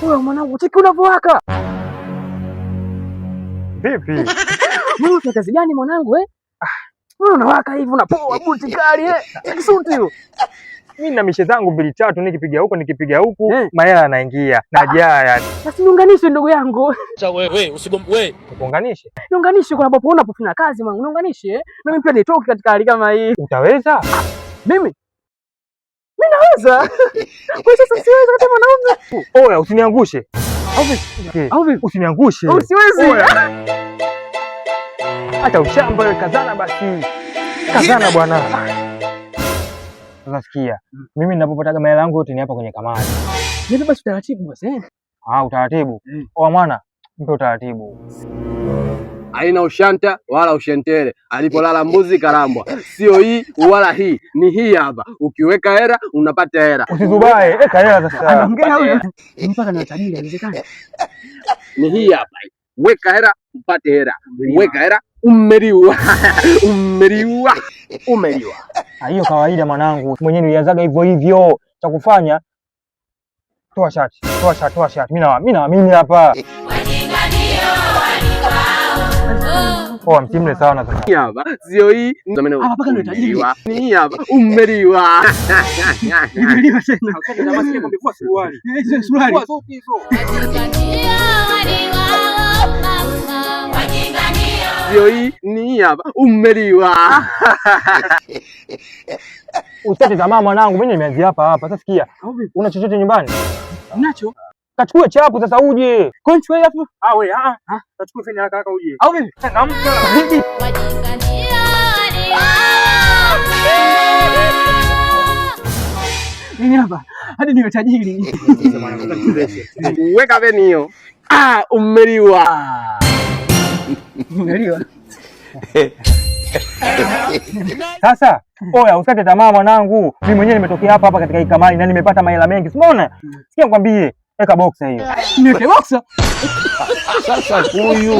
Wewe mwanangu, cheki unavyowaka. Vipi? Wewe unafanya kazi gani mwanangu eh? Wewe unawaka hivi unapoa buti kali eh? Kisuti hiyo. Mimi na mishe zangu 2-3 nikipiga huku mahela yanaingia. Najaa yani. Basi niunganishe ndugu yangu. Acha wewe usigombe. Kuunganishe? Niunganishe kwa sababu unapofanya kazi mwanangu, niunganishe na mimi pia nitoke katika hali kama hii. Utaweza? Mimi naweza. Kwa sasa siwezi kama mwanaume. Oya, usiniangushe. Au vipi? Usiniangushe. Usiwezi. Hata ushamba wewe, kazana basi. Kazana bwana. Unasikia? Mimi ninapopata mahela yangu yote ni hapa kwenye kamari. Nipe basi utaratibu basi. Utaratibu. Oa mwana, mpe utaratibu. Haina ushanta wala ushentere. Alipolala mbuzi karambwa. Sio hii wala hii. Ni hii hapa. Ukiweka hera unapata hera. Usizubae, eka hela sasa. Anaongea huyo. Mpaka ni tajiri inawezekana. Ni hii hapa. Weka hera upate hera. Weka hera umeliwa. Umeliwa. Hiyo kawaida mwanangu. Mwenyewe nilianzaga hivyo. Cha kufanya toa shati. Mimi naamini hapa. Poa, mtimle sawa na sasa. Hapa sio hii. Mpaka ni tajiri. Ni hapa umeliwa. Umeliwa tena. Ukataka basi kwa mvua suruali. Suruali. Sio hii ni hapa umeliwa. Usite tamaa mwanangu, mimi nimeanzia hapa. Sasa sikia. Una chochote nyumbani? Unacho? Kachukue chapu sasa uje. Koncho hapo. Wewe kachukue feni haraka uje. Au vipi? Changamka. Mimi hapa hadi niwe tajiri. Weka feni hiyo. Umeliwa. Umeliwa. Sasa oya, usikate tamaa mwanangu. Mimi mwenyewe nimetokea hapa katika hii kamari na nimepata mahela mengi. Umeona? Sikia nikwambie, weka boxer hiyo. Niweke boxer. Sasa huyu